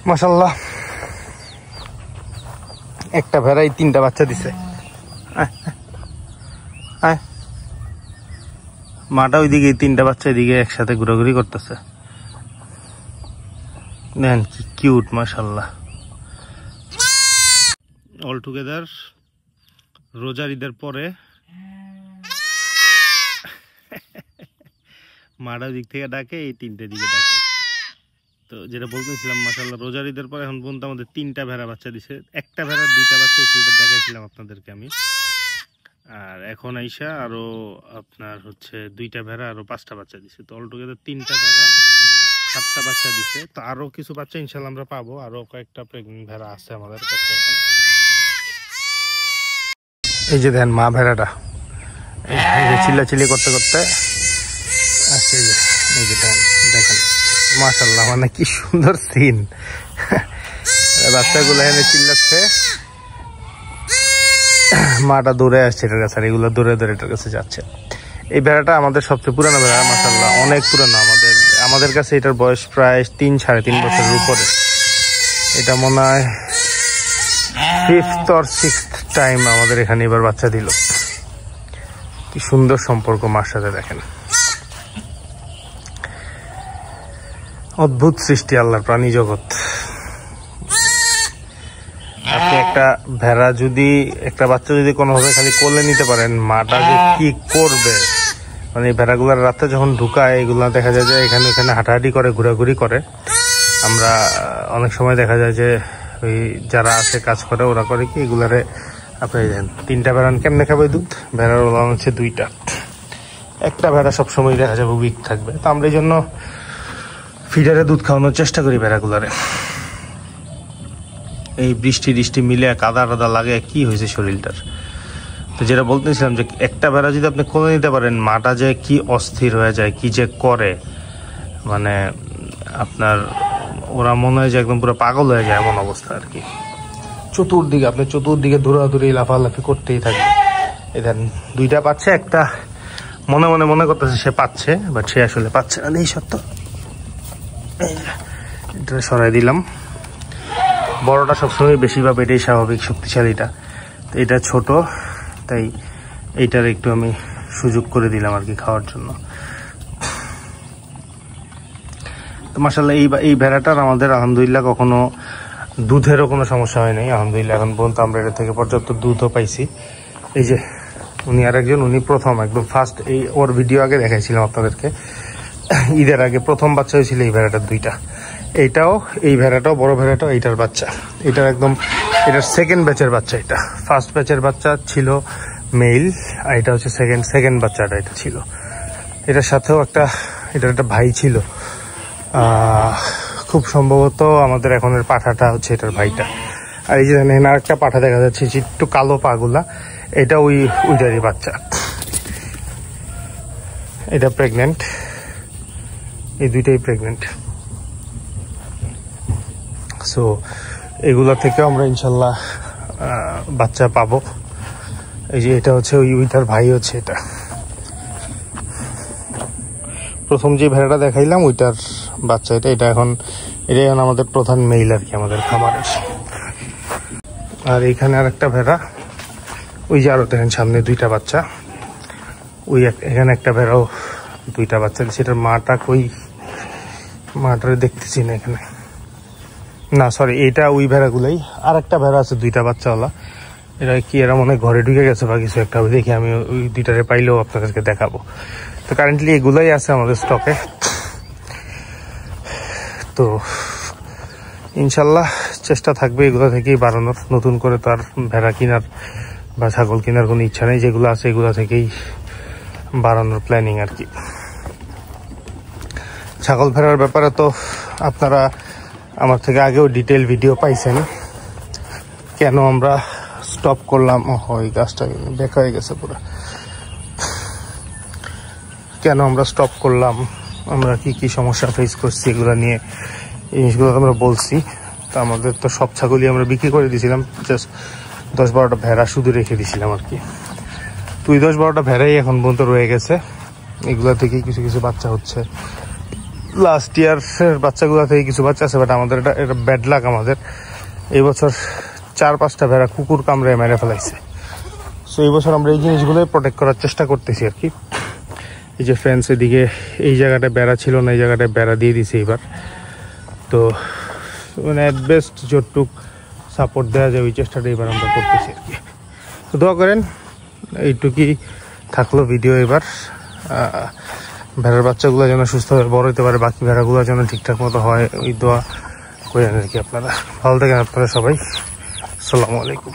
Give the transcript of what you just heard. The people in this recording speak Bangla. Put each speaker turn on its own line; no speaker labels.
মাশাআল্লাহ একটা ভেড়াই 3টা বাচ্চা দিছে। মাটা ওইদিকে 3টা বাচ্চা এদিকে একসাথে ঘোরাঘুরি করতেছে। দেখেন কি কিউট মাশাআল্লাহ। অল টুগেদার রোজার ঈদের পরে মাটা দিক থেকে ডাকে, এই 3টে দিকে ডাকে। তো যেটা বলতেছিলাম মাশাআল্লাহ রোজার ঈদের পরে এখন পর্যন্ত আমাদের 3টা ভেড়া বাচ্চা দিছে। একটা ভেড়ার 2টা বাচ্চা সেটা দেখাইছিলাম আপনাদেরকে আমি। আর এখন আইসা আরো আপনার হচ্ছে 2টা ভেড়া আরো 5টা বাচ্চা দিছে। তো অল টুগেদার 3টা ভেড়া 7টা বাচ্চা দিছে। তো আরো কিছু বাচ্চা ইনশাআল্লাহ আমরা পাবো। আরো কয়েকটা প্রেগনেন্ট ভেড়া আছে আমাদের কাছে এখন। এই যে দেখেন মা ভেড়াটা এই যে চিল্লাচিল্লি করতে করতে আসছে। এই যে দেখেন মাশাআল্লাহ মানে কি সুন্দর সিন। বাচ্চাগুলো এখানে চিল্লাচ্ছে, মাটা দৌড়ে আসছে এটার কাছে, আর এগুলো দৌড়ে দৌড়ে এটার কাছে যাচ্ছে। এই ভেড়াটা আমাদের সবচেয়ে পুরানো ভেড়া মাশাআল্লাহ, অনেক পুরানো। আমাদের কাছে এটার বয়স প্রায় 3-3.5 বছরের উপরে। এটা মনে হয় 5th or 6th টাইম আমাদের এখানে এবার বাচ্চা দিল। কি সুন্দর সম্পর্ক মার সাথে, দেখেন অদ্ভুত সৃষ্টি আল্লাহর প্রাণী জগৎ। আপনি একটা ভেড়া যদি একটা বাচ্চা যদি কোনোভাবে খালি কোলে নিতে পারেন, মাটা যে কি করবে মানে এই ভেড়াগুলার রাতে যখন ঢুকায় এগুলা দেখা যায় যে এখানে ওখানে হাঁটাহাঁটি করে, ঘোরাঘুরি করে। আমরা অনেক সময় দেখা যায় যে ওই যারা আছে কাজ করে ওরা করে কি এগুলারে আপনি দেন 3টা ভেড়া কেমনে খাবে দুধ, ভেড়ার ওলান হচ্ছে 2টা। একটা ভেড়া সবসময় দেখা যাবে উইক থাকবে। তো আমরা এই জন্য ফিডারে দুধ খাওয়ানোর চেষ্টা করি ভেড়াগুলারে। এই বৃষ্টি মিলে কাদা টাদা লাগে, কি হয়েছে শরীরটার। তো যেটা বলতেছিলাম যে একটা ভেড়া যদি আপনি কোলে নিতে পারেন, মাটা যে কি অস্থির হয়ে যায়, কি যে করে, মানে আপনার ওরা মনে হয় যে একদম পুরো পাগল হয়ে যায় এমন অবস্থা আর কি। চতুর্দিকে দৌড়াদৌড়ি লাফালাফি করতেই থাকে। এদের 2টা পাচ্ছে, একটা মনে করতেছে সে পাচ্ছে, বাট সে আসলে পাচ্ছে না। এই সত্য এটা সরাই দিলাম। বড়টা সবসময় বেশি পাবে, এটাই স্বাভাবিক, শক্তিশালীটা। তো এটা ছোট, তাই এইটার একটু আমি সুযোগ করে দিলাম আর কি খাওয়ার জন্য। তো মাশাআল্লাহ এই ভেড়াটার আমাদের আলহামদুলিল্লাহ কখনো দুধেরও কোনো সমস্যা হয় নাই আলহামদুলিল্লাহ। এখন পর্যন্ত আমরা এটা থেকে পর্যাপ্ত দুধও পাইছি। এই যে উনি আরেকজন, উনি প্রথম একদম ফার্স্ট, এই ওর ভিডিও আগে দেখাইছিলাম আপনাদেরকে, ঈদের আগে প্রথম বাচ্চা হয়েছিল এই ভেড়াটার 2টা। এই ভেড়াটাও বড় ভেড়াটাও এইটার বাচ্চা। এটার এটার সেকেন্ড ব্যাচের বাচ্চা। এটা ফার্স্ট ব্যাচের বাচ্চা ছিল মেল, আর এটা হচ্ছে সেকেন্ড বাচ্চাটা এটা ছিল। এটার সাথেও এটার একটা ভাই ছিল, খুব সম্ভবত আমাদের এখনের পাঠাটা হচ্ছে এটার ভাইটা। আর এই যে আর একটা পাঠা দেখা যাচ্ছে একটু কালো পাগুলা, এটা ওইটারই বাচ্চা। এটা প্রেগনেন্ট, এই 2টাই প্রেগনেন্ট। সো এগুলা থেকে আমরা ইনশাল্লাহ বাচ্চা পাবো। এই যে এটা হচ্ছে ওইটার ভাই হচ্ছে এটা। প্রথম যে ভেড়াটা দেখাইলাম ওইটার বাচ্চা এটা। এটাই এখন আমাদের প্রধান মেইল আর কি আমাদের খামারের। আর এইখানে আর একটা ভেড়া, ওই যে আরো দেখেন সামনে 2টা বাচ্চা। এখানে একটা ভেড়াও 2টা বাচ্চা। সেটার মাটা কই, মাটারে দেখতেছি না এখানে। না সরি, এটা ওই ভেড়াগুলাই। আর একটা ভেড়া আছে 2টা বাচ্চাওয়ালা। এরা মনে হয় ঘরে ঢুকে গেছে বা কিছু একটা, দেখি আমি ওই 2টারে পাইলেও আপনাদেরকে দেখাবো। তো কারেন্টলি এগুলাই আছে আমাদের স্টকে। তো ইনশাল্লাহ চেষ্টা থাকবে এগুলো থেকেই বাড়ানোর। নতুন করে তো আর ভেড়া কেনার বা ছাগল কেনার কোনো ইচ্ছা নেই। যেগুলো আছে এগুলো থেকেই বাড়ানোর প্ল্যানিং আর কি। ছাগল ভেড়ার ব্যাপারে তো আপনারা আমার থেকে আগেও ডিটেল ভিডিও পাইছেন, কেন আমরা স্টপ করলাম। ওই গাছটা দেখা হয়ে গেছে পুরো। কেন আমরা স্টপ করলাম, আমরা কি সমস্যা ফেস করছি, এগুলো নিয়ে এই জিনিসগুলো আমরা বলছি। তো আমাদের তো সব ছাগলই আমরা বিক্রি করে দিয়েছিলাম, জাস্ট 10-12টা ভেড়া শুধু রেখে দিয়েছিলাম আর কি। তো ওই 10-12টা ভেড়াই এখন পর্যন্ত রয়ে গেছে। এগুলো থেকেই কিছু বাচ্চা হচ্ছে। লাস্ট ইয়ারের বাচ্চাগুলো থেকে কিছু বাচ্চা আছে, বাট আমাদের এটা ব্যাড লাক। আমাদের এই বছর 4-5টা ভেড়া কুকুর কামড়ে মেরে ফেলাইছে। সো এই বছর আমরা এই জিনিসগুলোই প্রোটেক্ট করার চেষ্টা করতেছি আর কি। এই যে ফ্রেন্ডস, এদিকে এই জায়গাটায় বেড়া ছিল না, এই জায়গাটায় বেড়া দিয়ে দিছে এবার। তো মানে অ্যাট বেস্ট যতটুক সাপোর্ট দেওয়া যায় ওই চেষ্টাটা এবার আমরা করতেছি আর কি। তো দোয়া করেন। এইটুকুই থাকলো ভিডিও এবার। ভেড়ার বাচ্চাগুলো যেন সুস্থভাবে বড় হতে পারে, বাকি ভেড়াগুলো যেন ঠিকঠাক মতো হয়, ওই দোয়া করেন আর কি। আপনারা ভালো থাকেন আপনারা সবাই। আসসালামু আলাইকুম।